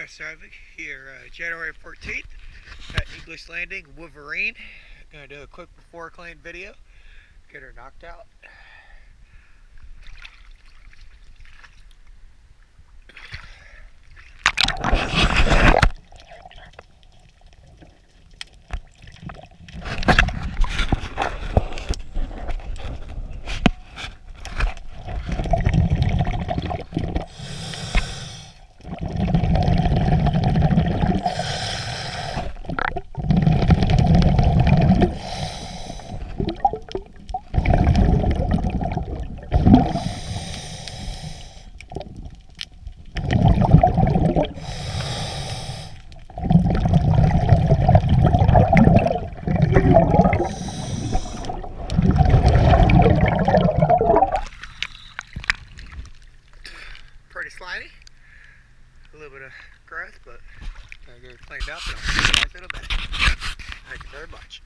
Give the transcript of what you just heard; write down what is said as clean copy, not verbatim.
Salvage here, January 14th at English Landing, Wolverine. Gonna do a quick before clean video. Get her knocked out. Pretty slimy, a little bit of growth, but gotta get it cleaned up and I'll see you guys in a minute. Thank you very much.